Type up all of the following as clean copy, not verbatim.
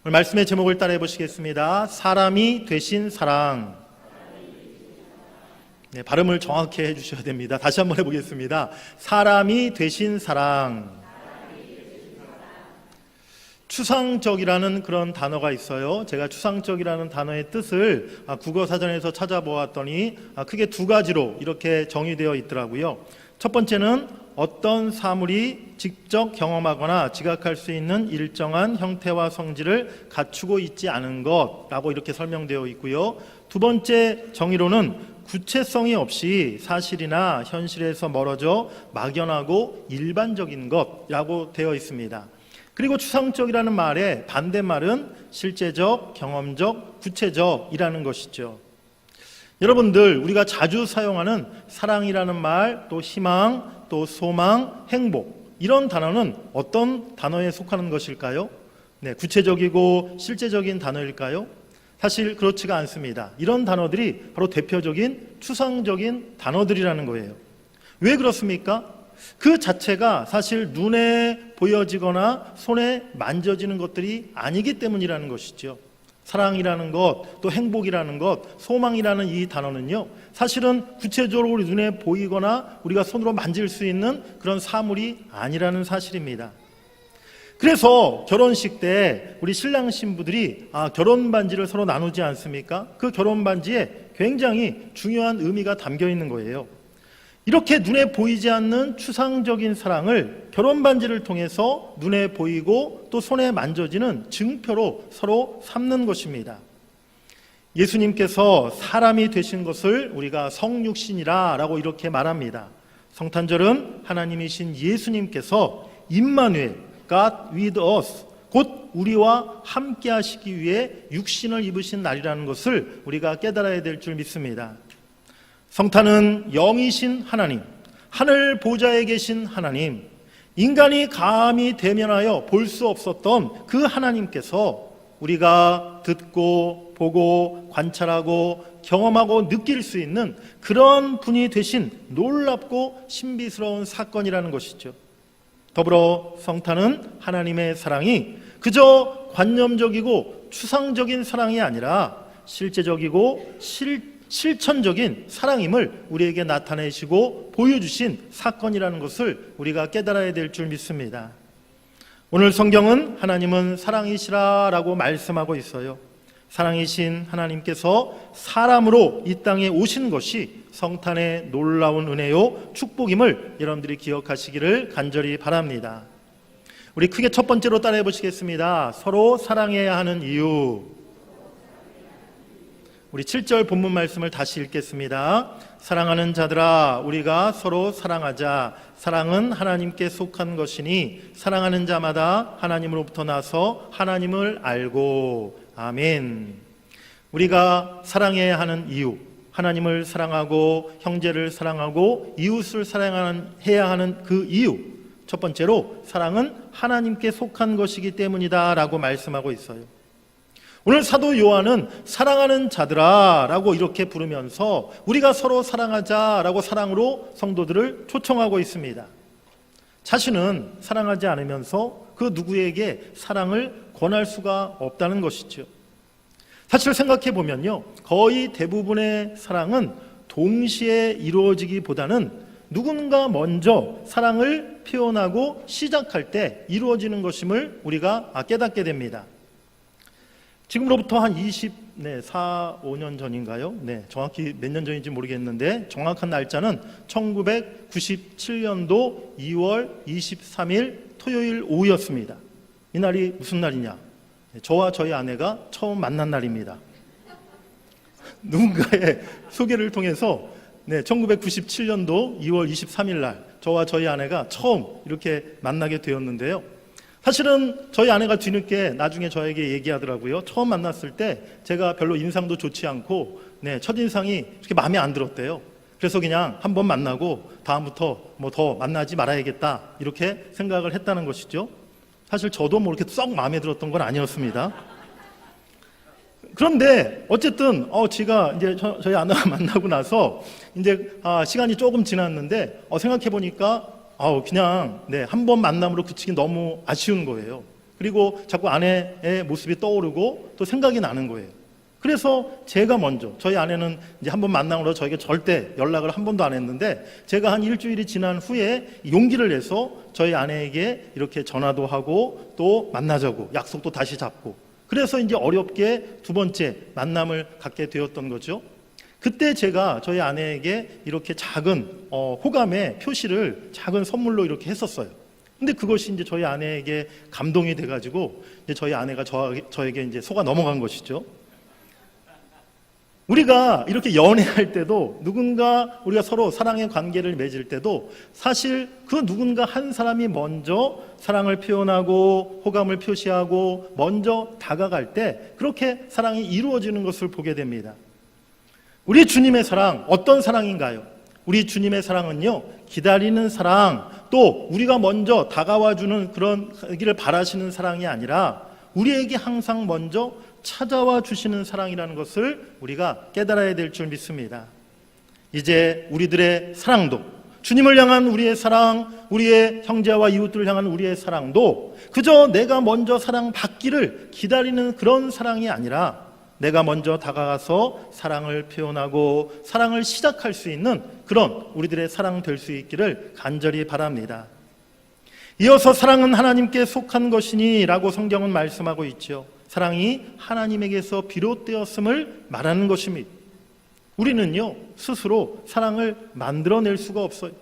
오늘 말씀의 제목을 따라해 보시겠습니다. 사람이 되신 사랑. 네, 발음을 정확히 해주셔야 됩니다. 다시 한번 해보겠습니다. 사람이 되신 사랑. 추상적이라는 그런 단어가 있어요. 제가 추상적이라는 단어의 뜻을 국어사전에서 찾아보았더니 크게 두 가지로 이렇게 정의되어 있더라고요. 첫 번째는 어떤 사물이 직접 경험하거나 지각할 수 있는 일정한 형태와 성질을 갖추고 있지 않은 것라고 이렇게 설명되어 있고요. 두 번째 정의로는 구체성이 없이 사실이나 현실에서 멀어져 막연하고 일반적인 것이라고 되어 있습니다. 그리고 추상적이라는 말의 반대말은 실제적, 경험적, 구체적이라는 것이죠. 여러분들, 우리가 자주 사용하는 사랑이라는 말, 또 희망, 또 소망, 행복, 이런 단어는 어떤 단어에 속하는 것일까요? 네, 구체적이고 실제적인 단어일까요? 사실 그렇지가 않습니다. 이런 단어들이 바로 대표적인 추상적인 단어들이라는 거예요. 왜 그렇습니까? 그 자체가 사실 눈에 보여지거나 손에 만져지는 것들이 아니기 때문이라는 것이죠. 사랑이라는 것, 또 행복이라는 것, 소망이라는 이 단어는요, 사실은 구체적으로 우리 눈에 보이거나 우리가 손으로 만질 수 있는 그런 사물이 아니라는 사실입니다. 그래서 결혼식 때 우리 신랑 신부들이 결혼 반지를 서로 나누지 않습니까? 그 결혼 반지에 굉장히 중요한 의미가 담겨 있는 거예요. 이렇게 눈에 보이지 않는 추상적인 사랑을 결혼 반지를 통해서 눈에 보이고 또 손에 만져지는 증표로 서로 삼는 것입니다. 예수님께서 사람이 되신 것을 우리가 성육신이라고 이렇게 말합니다. 성탄절은 하나님이신 예수님께서 임마누엘, God with us, 곧 우리와 함께 하시기 위해 육신을 입으신 날이라는 것을 우리가 깨달아야 될 줄 믿습니다. 성탄은 영이신 하나님, 하늘 보좌에 계신 하나님, 인간이 감히 대면하여 볼 수 없었던 그 하나님께서 우리가 듣고 보고 관찰하고 경험하고 느낄 수 있는 그런 분이 되신 놀랍고 신비스러운 사건이라는 것이죠. 더불어 성탄은 하나님의 사랑이 그저 관념적이고 추상적인 사랑이 아니라 실제적이고 실천적인 사랑임을 우리에게 나타내시고 보여주신 사건이라는 것을 우리가 깨달아야 될 줄 믿습니다. 오늘 성경은 하나님은 사랑이시라라고 말씀하고 있어요. 사랑이신 하나님께서 사람으로 이 땅에 오신 것이 성탄의 놀라운 은혜요 축복임을 여러분들이 기억하시기를 간절히 바랍니다. 우리 크게 첫 번째로 따라해 보시겠습니다. 서로 사랑해야 하는 이유. 우리 7절 본문 말씀을 다시 읽겠습니다. 사랑하는 자들아, 우리가 서로 사랑하자. 사랑은 하나님께 속한 것이니 사랑하는 자마다 하나님으로부터 나서 하나님을 알고. 아멘. 우리가 사랑해야 하는 이유, 하나님을 사랑하고 형제를 사랑하고 이웃을 사랑해야 하는 그 이유, 첫 번째로 사랑은 하나님께 속한 것이기 때문이다 라고 말씀하고 있어요. 오늘 사도 요한은 사랑하는 자들아 라고 이렇게 부르면서 우리가 서로 사랑하자 라고 사랑으로 성도들을 초청하고 있습니다. 자신은 사랑하지 않으면서 그 누구에게 사랑을 권할 수가 없다는 것이죠. 사실 생각해 보면요, 거의 대부분의 사랑은 동시에 이루어지기보다는 누군가 먼저 사랑을 표현하고 시작할 때 이루어지는 것임을 우리가 깨닫게 됩니다. 지금으로부터 한 4, 5년 전인가요? 네, 정확히 몇 년 전인지 모르겠는데 정확한 날짜는 1997년도 2월 23일 토요일 오후였습니다. 이 날이 무슨 날이냐? 저와 저희 아내가 처음 만난 날입니다. 누군가의 소개를 통해서 1997년도 2월 23일 날 저와 저희 아내가 처음 이렇게 만나게 되었는데요. 사실은 저희 아내가 뒤늦게 나중에 저에게 얘기하더라고요. 처음 만났을 때 제가 별로 인상도 좋지 않고 첫인상이 그렇게 마음에 안 들었대요. 그래서 그냥 한번 만나고 다음부터 더 만나지 말아야겠다 이렇게 생각을 했다는 것이죠. 사실 저도 이렇게 썩 마음에 들었던 건 아니었습니다. 그런데 어쨌든 제가 이제 저희 아내가 만나고 나서 이제 시간이 조금 지났는데 생각해 보니까 그냥 한 번 만남으로 그치기 너무 아쉬운 거예요. 그리고 자꾸 아내의 모습이 떠오르고 또 생각이 나는 거예요. 그래서 제가 먼저, 저희 아내는 이제 한번 만나고 저에게 절대 연락을 한 번도 안 했는데, 제가 한 일주일이 지난 후에 용기를 내서 저희 아내에게 이렇게 전화도 하고 또 만나자고 약속도 다시 잡고, 그래서 이제 어렵게 두 번째 만남을 갖게 되었던 거죠. 그때 제가 저희 아내에게 이렇게 작은 호감의 표시를 작은 선물로 이렇게 했었어요. 근데 그것이 이제 저희 아내에게 감동이 돼가지고 이제 저희 아내가 저에게 이제 속아 넘어간 것이죠. 우리가 이렇게 연애할 때도, 누군가 우리가 서로 사랑의 관계를 맺을 때도 사실 그 누군가 한 사람이 먼저 사랑을 표현하고 호감을 표시하고 먼저 다가갈 때 그렇게 사랑이 이루어지는 것을 보게 됩니다. 우리 주님의 사랑, 어떤 사랑인가요? 우리 주님의 사랑은요, 기다리는 사랑, 또 우리가 먼저 다가와주는 그런 길을 바라시는 사랑이 아니라 우리에게 항상 먼저 찾아와 주시는 사랑이라는 것을 우리가 깨달아야 될 줄 믿습니다. 이제 우리들의 사랑도, 주님을 향한 우리의 사랑, 우리의 형제와 이웃들을 향한 우리의 사랑도 그저 내가 먼저 사랑받기를 기다리는 그런 사랑이 아니라 내가 먼저 다가가서 사랑을 표현하고 사랑을 시작할 수 있는 그런 우리들의 사랑 될 수 있기를 간절히 바랍니다. 이어서 사랑은 하나님께 속한 것이니 라고 성경은 말씀하고 있죠. 사랑이 하나님에게서 비롯되었음을 말하는 것입니다. 우리는요, 스스로 사랑을 만들어낼 수가 없어요.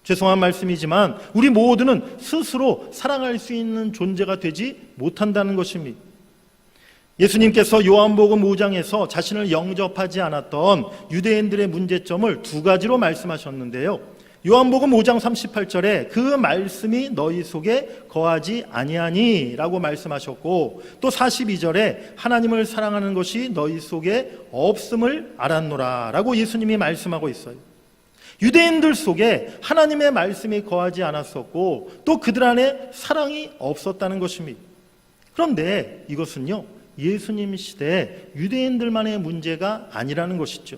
죄송한 말씀이지만 우리 모두는 스스로 사랑할 수 있는 존재가 되지 못한다는 것입니다. 예수님께서 요한복음 5장에서 자신을 영접하지 않았던 유대인들의 문제점을 두 가지로 말씀하셨는데요. 요한복음 5장 38절에 그 말씀이 너희 속에 거하지 아니하니 라고 말씀하셨고, 또 42절에 하나님을 사랑하는 것이 너희 속에 없음을 알았노라 라고 예수님이 말씀하고 있어요. 유대인들 속에 하나님의 말씀이 거하지 않았었고 또 그들 안에 사랑이 없었다는 것입니다. 그런데 이것은요, 예수님 시대 유대인들만의 문제가 아니라는 것이죠.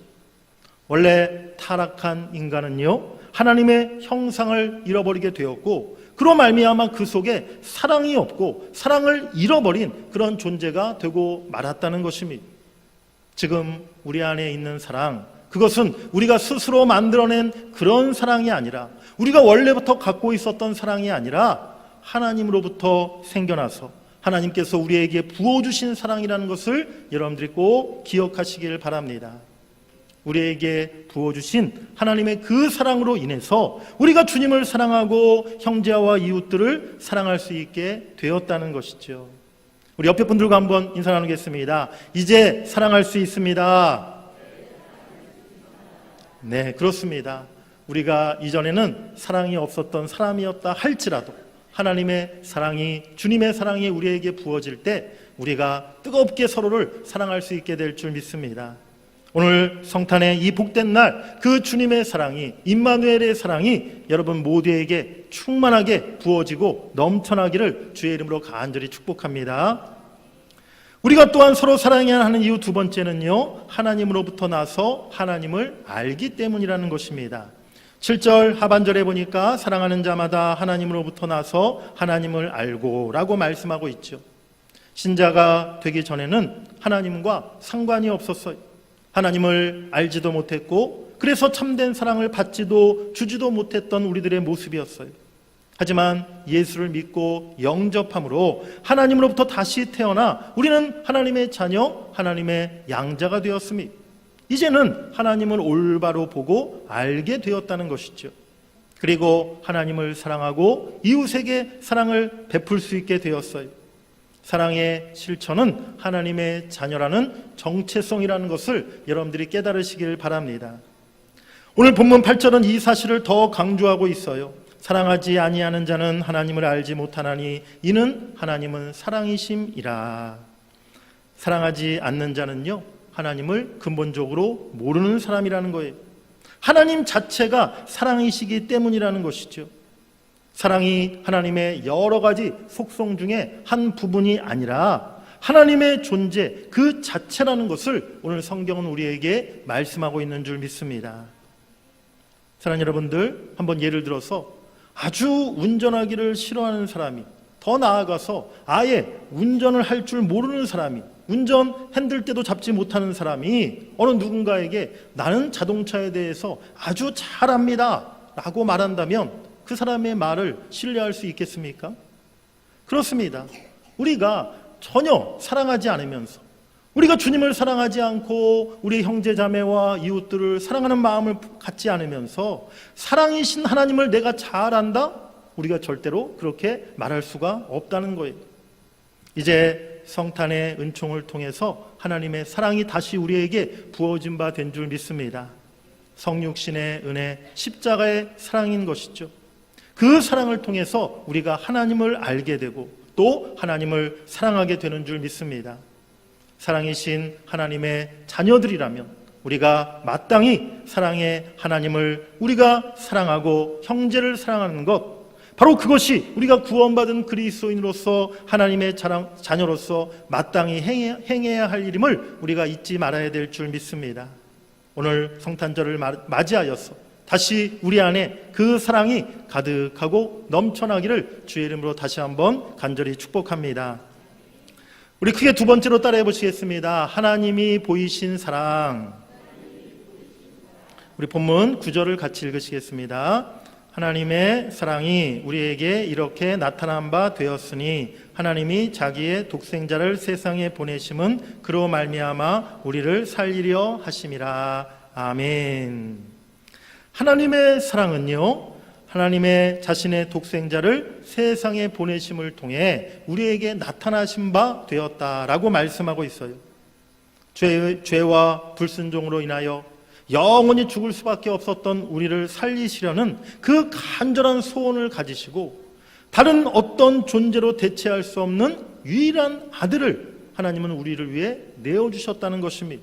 원래 타락한 인간은요, 하나님의 형상을 잃어버리게 되었고 그로 말미암아 그 속에 사랑이 없고 사랑을 잃어버린 그런 존재가 되고 말았다는 것입니다. 지금 우리 안에 있는 사랑, 그것은 우리가 스스로 만들어낸 그런 사랑이 아니라, 우리가 원래부터 갖고 있었던 사랑이 아니라 하나님으로부터 생겨나서 하나님께서 우리에게 부어주신 사랑이라는 것을 여러분들이 꼭 기억하시길 바랍니다. 우리에게 부어주신 하나님의 그 사랑으로 인해서 우리가 주님을 사랑하고 형제와 이웃들을 사랑할 수 있게 되었다는 것이죠. 우리 옆에 분들과 한번 인사 나누겠습니다. 이제 사랑할 수 있습니다. 네, 그렇습니다. 우리가 이전에는 사랑이 없었던 사람이었다 할지라도 하나님의 사랑이, 주님의 사랑이 우리에게 부어질 때 우리가 뜨겁게 서로를 사랑할 수 있게 될 줄 믿습니다. 오늘 성탄의 이 복된 날, 그 주님의 사랑이, 임마누엘의 사랑이 여러분 모두에게 충만하게 부어지고 넘쳐나기를 주의 이름으로 간절히 축복합니다. 우리가 또한 서로 사랑해야 하는 이유 두 번째는요, 하나님으로부터 나서 하나님을 알기 때문이라는 것입니다. 7절 하반절에 보니까 사랑하는 자마다 하나님으로부터 나서 하나님을 알고 라고 말씀하고 있죠. 신자가 되기 전에는 하나님과 상관이 없었어요. 하나님을 알지도 못했고 그래서 참된 사랑을 받지도 주지도 못했던 우리들의 모습이었어요. 하지만 예수를 믿고 영접함으로 하나님으로부터 다시 태어나 우리는 하나님의 자녀, 하나님의 양자가 되었습니다. 이제는 하나님을 올바로 보고 알게 되었다는 것이죠. 그리고 하나님을 사랑하고 이웃에게 사랑을 베풀 수 있게 되었어요. 사랑의 실천은 하나님의 자녀라는 정체성이라는 것을 여러분들이 깨달으시길 바랍니다. 오늘 본문 8절은 이 사실을 더 강조하고 있어요. 사랑하지 아니하는 자는 하나님을 알지 못하나니 이는 하나님은 사랑이심이라. 사랑하지 않는 자는요, 하나님을 근본적으로 모르는 사람이라는 거예요. 하나님 자체가 사랑이시기 때문이라는 것이죠. 사랑이 하나님의 여러 가지 속성 중에 한 부분이 아니라 하나님의 존재 그 자체라는 것을 오늘 성경은 우리에게 말씀하고 있는 줄 믿습니다. 사랑하는 여러분들, 한번 예를 들어서 아주 운전하기를 싫어하는 사람이 더 나아가서 아예 운전을 할 줄 모르는 사람이, 운전 핸들대도 잡지 못하는 사람이 어느 누군가에게 나는 자동차에 대해서 아주 잘 압니다 라고 말한다면 그 사람의 말을 신뢰할 수 있겠습니까? 그렇습니다. 우리가 전혀 사랑하지 않으면서, 우리가 주님을 사랑하지 않고 우리 형제 자매와 이웃들을 사랑하는 마음을 갖지 않으면서 사랑이신 하나님을 내가 잘 안다? 우리가 절대로 그렇게 말할 수가 없다는 거예요. 이제 성탄의 은총을 통해서 하나님의 사랑이 다시 우리에게 부어진 바 된 줄 믿습니다. 성육신의 은혜, 십자가의 사랑인 것이죠. 그 사랑을 통해서 우리가 하나님을 알게 되고 또 하나님을 사랑하게 되는 줄 믿습니다. 사랑이신 하나님의 자녀들이라면 우리가 마땅히 사랑의 하나님을 우리가 사랑하고 형제를 사랑하는 것, 바로 그것이 우리가 구원받은 그리스도인으로서 하나님의 자녀로서 마땅히 행해야 할 일임을 우리가 잊지 말아야 될 줄 믿습니다. 오늘 성탄절을 맞이하여서 다시 우리 안에 그 사랑이 가득하고 넘쳐나기를 주의 이름으로 다시 한번 간절히 축복합니다. 우리 크게 두 번째로 따라해 보시겠습니다. 하나님이 보이신 사랑. 우리 본문 9절을 같이 읽으시겠습니다. 하나님의 사랑이 우리에게 이렇게 나타난 바 되었으니 하나님이 자기의 독생자를 세상에 보내심은 그로 말미암아 우리를 살리려 하심이라. 아멘. 하나님의 사랑은요, 하나님의 자신의 독생자를 세상에 보내심을 통해 우리에게 나타나신 바 되었다라고 말씀하고 있어요. 죄와 불순종으로 인하여 영원히 죽을 수밖에 없었던 우리를 살리시려는 그 간절한 소원을 가지시고 다른 어떤 존재로 대체할 수 없는 유일한 아들을 하나님은 우리를 위해 내어주셨다는 것입니다.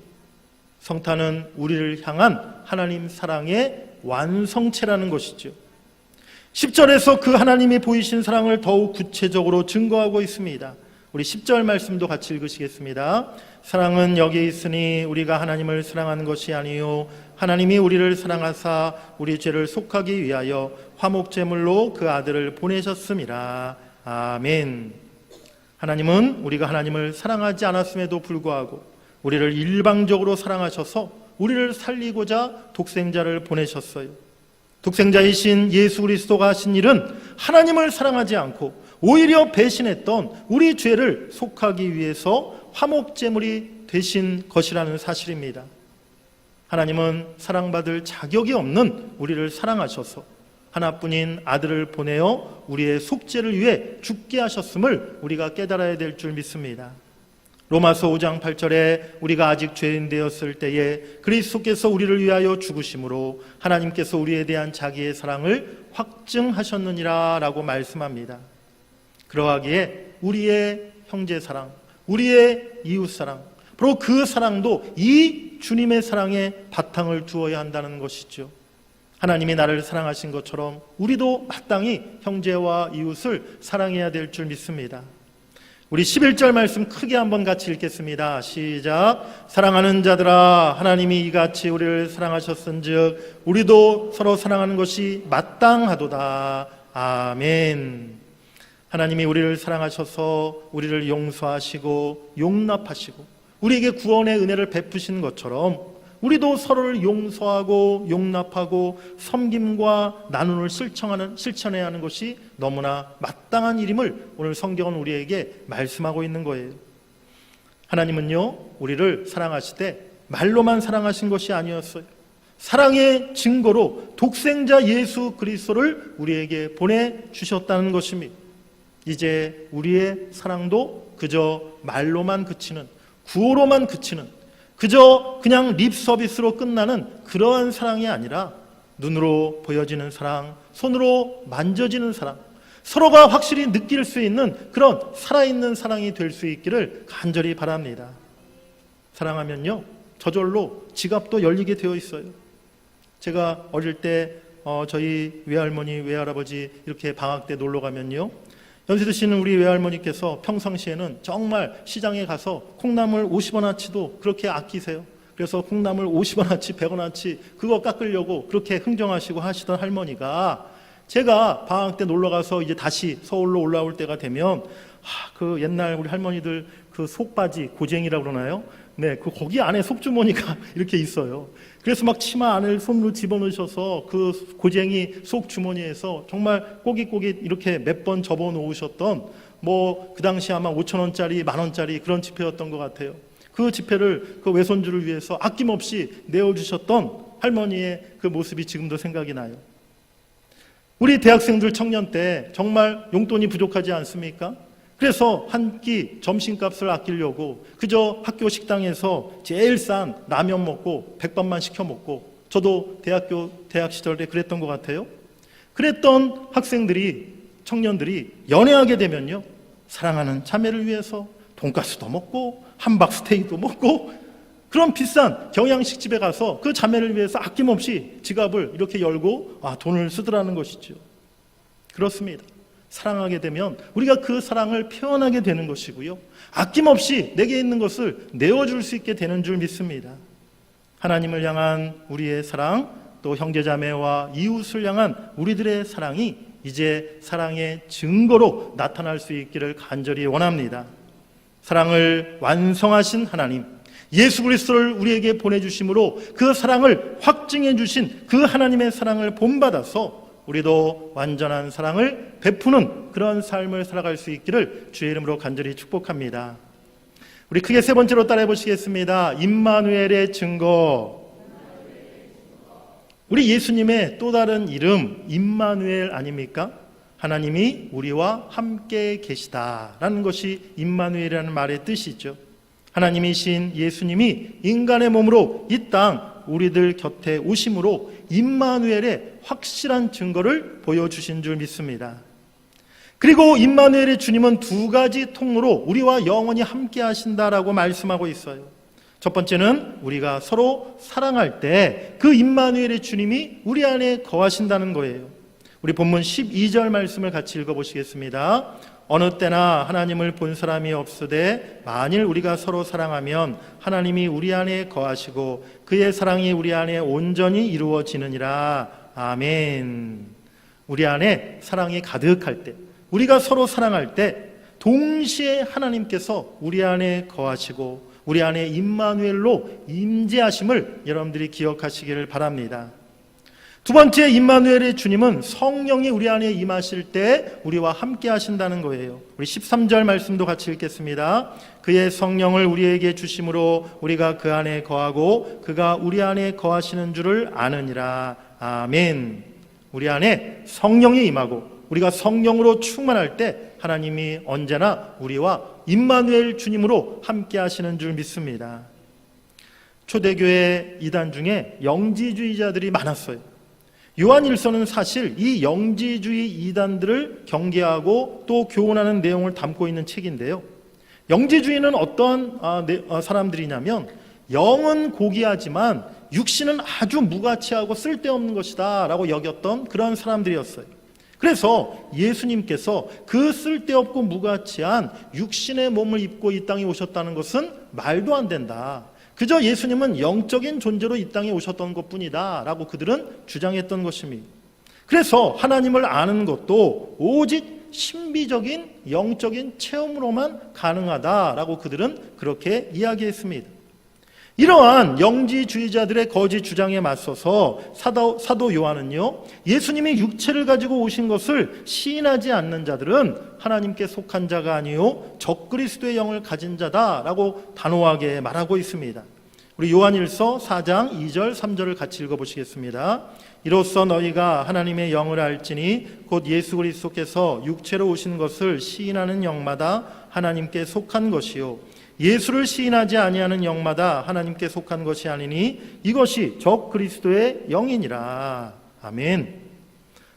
성탄은 우리를 향한 하나님 사랑의 완성체라는 것이죠. 10절에서 그 하나님이 보이신 사랑을 더욱 구체적으로 증거하고 있습니다. 우리 10절 말씀도 같이 읽으시겠습니다. 사랑은 여기 있으니 우리가 하나님을 사랑하는 것이 아니요 하나님이 우리를 사랑하사 우리 죄를 속하기 위하여 화목제물로 그 아들을 보내셨음이라. 아멘. 하나님은 우리가 하나님을 사랑하지 않았음에도 불구하고 우리를 일방적으로 사랑하셔서 우리를 살리고자 독생자를 보내셨어요. 독생자이신 예수 그리스도가 하신 일은 하나님을 사랑하지 않고 오히려 배신했던 우리 죄를 속하기 위해서 화목제물이 되신 것이라는 사실입니다. 하나님은 사랑받을 자격이 없는 우리를 사랑하셔서 하나뿐인 아들을 보내어 우리의 속죄를 위해 죽게 하셨음을 우리가 깨달아야 될 줄 믿습니다. 로마서 5장 8절에 우리가 아직 죄인 되었을 때에 그리스도께서 우리를 위하여 죽으심으로 하나님께서 우리에 대한 자기의 사랑을 확증하셨느니라 라고 말씀합니다. 그러하기에 우리의 형제 사랑, 우리의 이웃 사랑, 바로 그 사랑도 이 주님의 사랑에 바탕을 두어야 한다는 것이죠. 하나님이 나를 사랑하신 것처럼 우리도 마땅히 형제와 이웃을 사랑해야 될 줄 믿습니다. 우리 11절 말씀 크게 한번 같이 읽겠습니다. 시작. 사랑하는 자들아 하나님이 이같이 우리를 사랑하셨은즉 우리도 서로 사랑하는 것이 마땅하도다. 아멘. 하나님이 우리를 사랑하셔서 우리를 용서하시고 용납하시고 우리에게 구원의 은혜를 베푸신 것처럼 우리도 서로를 용서하고 용납하고 섬김과 나눔을 실천해야 하는 것이 너무나 마땅한 일임을 오늘 성경은 우리에게 말씀하고 있는 거예요. 하나님은요, 우리를 사랑하시되 말로만 사랑하신 것이 아니었어요. 사랑의 증거로 독생자 예수 그리스도를 우리에게 보내주셨다는 것입니다. 이제 우리의 사랑도 그저 말로만 그치는, 구호로만 그치는, 그저 그냥 립 서비스로 끝나는 그러한 사랑이 아니라 눈으로 보여지는 사랑, 손으로 만져지는 사랑, 서로가 확실히 느낄 수 있는 그런 살아있는 사랑이 될 수 있기를 간절히 바랍니다. 사랑하면요, 저절로 지갑도 열리게 되어 있어요. 제가 어릴 때 저희 외할머니, 외할아버지 이렇게 방학 때 놀러 가면요, 연세 드시는 우리 외할머니께서 평상시에는 정말 시장에 가서 콩나물 50원어치도 그렇게 아끼세요. 그래서 콩나물 50원어치, 100원어치 그거 깎으려고 그렇게 흥정하시고 하시던 할머니가 제가 방학 때 놀러 가서 이제 다시 서울로 올라올 때가 되면 그 옛날 우리 할머니들 그 속바지 고쟁이라고 그러나요? 네, 그 거기 안에 속주머니가 이렇게 있어요. 그래서 막 치마 안을 손으로 집어넣으셔서 그 고쟁이 속주머니에서 정말 꼬깃꼬깃 이렇게 몇 번 접어 놓으셨던 뭐 그 당시 아마 5,000원짜리, 10,000원짜리 그런 지폐였던 것 같아요. 그 지폐를 그 외손주를 위해서 아낌없이 내어주셨던 할머니의 그 모습이 지금도 생각이 나요. 우리 대학생들 청년 때 정말 용돈이 부족하지 않습니까? 그래서 한 끼 점심값을 아끼려고 그저 학교 식당에서 제일 싼 라면 먹고 백반만 시켜 먹고, 저도 대학 시절에 그랬던 것 같아요. 그랬던 학생들이, 청년들이 연애하게 되면요, 사랑하는 자매를 위해서 돈가스도 먹고 함박 스테이크도 먹고 그런 비싼 경양식집에 가서 그 자매를 위해서 아낌없이 지갑을 이렇게 열고 돈을 쓰더라는 것이죠. 그렇습니다. 사랑하게 되면 우리가 그 사랑을 표현하게 되는 것이고요, 아낌없이 내게 있는 것을 내어줄 수 있게 되는 줄 믿습니다. 하나님을 향한 우리의 사랑, 또 형제자매와 이웃을 향한 우리들의 사랑이 이제 사랑의 증거로 나타날 수 있기를 간절히 원합니다. 사랑을 완성하신 하나님, 예수 그리스도를 우리에게 보내주심으로 그 사랑을 확증해 주신 그 하나님의 사랑을 본받아서 우리도 완전한 사랑을 베푸는 그런 삶을 살아갈 수 있기를 주의 이름으로 간절히 축복합니다. 우리 크게 세 번째로 따라해 보시겠습니다. 임마누엘의 증거. 우리 예수님의 또 다른 이름 임마누엘 아닙니까? 하나님이 우리와 함께 계시다라는 것이 임마누엘이라는 말의 뜻이죠. 하나님이신 예수님이 인간의 몸으로 이 땅 우리들 곁에 오심으로 임마누엘의 확실한 증거를 보여주신 줄 믿습니다. 그리고 임마누엘의 주님은 두 가지 통로로 우리와 영원히 함께 하신다라고 말씀하고 있어요. 첫 번째는 우리가 서로 사랑할 때 그 임마누엘의 주님이 우리 안에 거하신다는 거예요. 우리 본문 12절 말씀을 같이 읽어보시겠습니다. 어느 때나 하나님을 본 사람이 없으되 만일 우리가 서로 사랑하면 하나님이 우리 안에 거하시고 그의 사랑이 우리 안에 온전히 이루어지느니라. 아멘. 우리 안에 사랑이 가득할 때, 우리가 서로 사랑할 때 동시에 하나님께서 우리 안에 거하시고 우리 안에 임마누엘로 임재하심을 여러분들이 기억하시기를 바랍니다. 두 번째, 임마누엘의 주님은 성령이 우리 안에 임하실 때 우리와 함께 하신다는 거예요. 우리 13절 말씀도 같이 읽겠습니다. 그의 성령을 우리에게 주심으로 우리가 그 안에 거하고 그가 우리 안에 거하시는 줄을 아느니라. 아멘. 우리 안에 성령이 임하고 우리가 성령으로 충만할 때 하나님이 언제나 우리와 임마누엘 주님으로 함께 하시는 줄 믿습니다. 초대교회 이단 중에 영지주의자들이 많았어요. 요한일서는 사실 이 영지주의 이단들을 경계하고 또 교훈하는 내용을 담고 있는 책인데요, 영지주의는 어떠한 사람들이냐면 영은 고귀하지만 육신은 아주 무가치하고 쓸데없는 것이다 라고 여겼던 그런 사람들이었어요. 그래서 예수님께서 그 쓸데없고 무가치한 육신의 몸을 입고 이 땅에 오셨다는 것은 말도 안 된다, 그저 예수님은 영적인 존재로 이 땅에 오셨던 것뿐이다 라고 그들은 주장했던 것입니다. 그래서 하나님을 아는 것도 오직 신비적인 영적인 체험으로만 가능하다라고 그들은 그렇게 이야기했습니다. 이러한 영지주의자들의 거짓 주장에 맞서서 사도 요한은요, 예수님이 육체를 가지고 오신 것을 시인하지 않는 자들은 하나님께 속한 자가 아니요 적그리스도의 영을 가진 자다라고 단호하게 말하고 있습니다. 우리 요한일서 4장 2절 3절을 같이 읽어보시겠습니다. 이로써 너희가 하나님의 영을 알지니 곧 예수 그리스도께서 육체로 오신 것을 시인하는 영마다 하나님께 속한 것이요 예수를 시인하지 아니하는 영마다 하나님께 속한 것이 아니니 이것이 적그리스도의 영이니라. 아멘.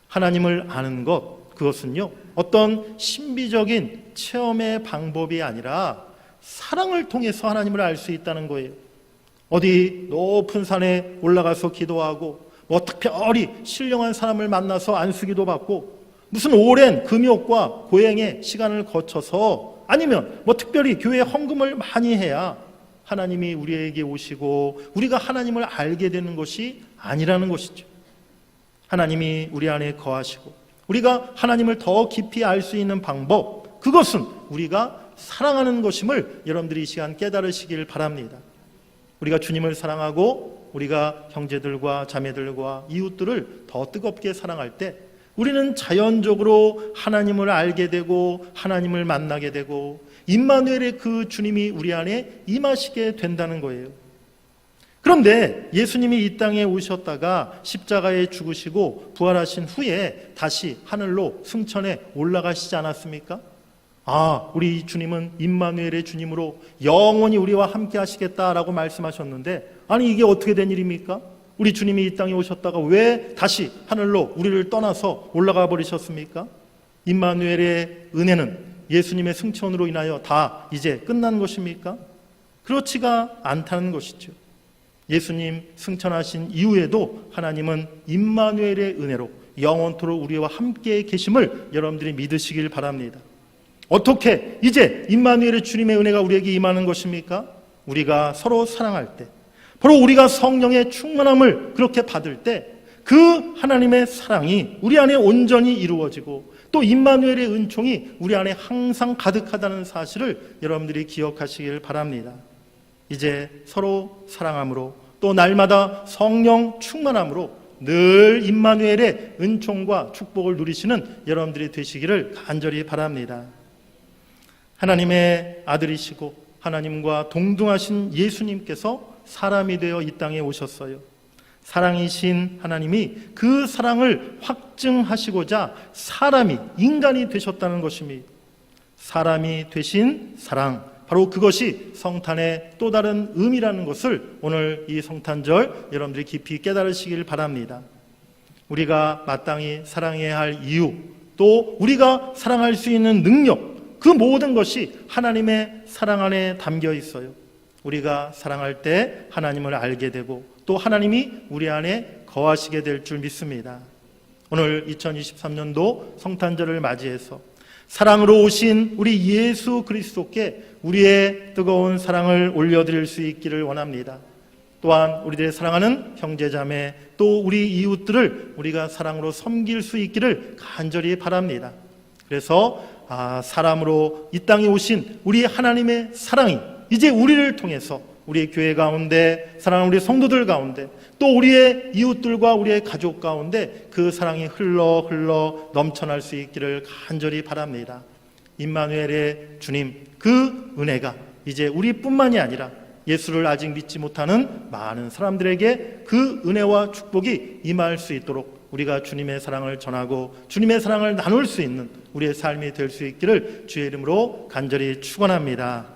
하나님을 아는 것, 그것은요 어떤 신비적인 체험의 방법이 아니라 사랑을 통해서 하나님을 알 수 있다는 거예요. 어디 높은 산에 올라가서 기도하고 뭐 특별히 신령한 사람을 만나서 안수기도 받고 무슨 오랜 금욕과 고행의 시간을 거쳐서 아니면 뭐 특별히 교회에 헌금을 많이 해야 하나님이 우리에게 오시고 우리가 하나님을 알게 되는 것이 아니라는 것이죠. 하나님이 우리 안에 거하시고 우리가 하나님을 더 깊이 알 수 있는 방법, 그것은 우리가 사랑하는 것임을 여러분들이 이 시간 깨달으시길 바랍니다. 우리가 주님을 사랑하고 우리가 형제들과 자매들과 이웃들을 더 뜨겁게 사랑할 때 우리는 자연적으로 하나님을 알게 되고 하나님을 만나게 되고 임마누엘의 그 주님이 우리 안에 임하시게 된다는 거예요. 그런데 예수님이 이 땅에 오셨다가 십자가에 죽으시고 부활하신 후에 다시 하늘로 승천해 올라가시지 않았습니까? 우리 주님은 임마누엘의 주님으로 영원히 우리와 함께 하시겠다라고 말씀하셨는데, 아니 이게 어떻게 된 일입니까? 우리 주님이 이 땅에 오셨다가 왜 다시 하늘로 우리를 떠나서 올라가 버리셨습니까? 임마누엘의 은혜는 예수님의 승천으로 인하여 다 이제 끝난 것입니까? 그렇지가 않다는 것이죠. 예수님 승천하신 이후에도 하나님은 임마누엘의 은혜로 영원토록 우리와 함께 계심을 여러분들이 믿으시길 바랍니다. 어떻게 이제 임마누엘의 주님의 은혜가 우리에게 임하는 것입니까? 우리가 서로 사랑할 때, 바로 우리가 성령의 충만함을 그렇게 받을 때 그 하나님의 사랑이 우리 안에 온전히 이루어지고 또 임마누엘의 은총이 우리 안에 항상 가득하다는 사실을 여러분들이 기억하시길 바랍니다. 이제 서로 사랑함으로 또 날마다 성령 충만함으로 늘 임마누엘의 은총과 축복을 누리시는 여러분들이 되시기를 간절히 바랍니다. 하나님의 아들이시고 하나님과 동등하신 예수님께서 사람이 되어 이 땅에 오셨어요. 사랑이신 하나님이 그 사랑을 확증하시고자 사람이, 인간이 되셨다는 것입니다. 사람이 되신 사랑, 바로 그것이 성탄의 또 다른 의미라는 것을 오늘 이 성탄절 여러분들이 깊이 깨달으시길 바랍니다. 우리가 마땅히 사랑해야 할 이유, 또 우리가 사랑할 수 있는 능력, 그 모든 것이 하나님의 사랑 안에 담겨 있어요. 우리가 사랑할 때 하나님을 알게 되고 또 하나님이 우리 안에 거하시게 될 줄 믿습니다. 오늘 2023년도 성탄절을 맞이해서 사랑으로 오신 우리 예수 그리스도께 우리의 뜨거운 사랑을 올려드릴 수 있기를 원합니다. 또한 우리들의 사랑하는 형제자매 또 우리 이웃들을 우리가 사랑으로 섬길 수 있기를 간절히 바랍니다. 그래서 사람으로 이 땅에 오신 우리 하나님의 사랑이 이제 우리를 통해서 우리 교회 가운데 사랑하는 우리 성도들 가운데 또 우리의 이웃들과 우리의 가족 가운데 그 사랑이 흘러 넘쳐날 수 있기를 간절히 바랍니다. 임마누엘의 주님 그 은혜가 이제 우리뿐만이 아니라 예수를 아직 믿지 못하는 많은 사람들에게 그 은혜와 축복이 임할 수 있도록 우리가 주님의 사랑을 전하고 주님의 사랑을 나눌 수 있는 우리의 삶이 될 수 있기를 주의 이름으로 간절히 축원합니다.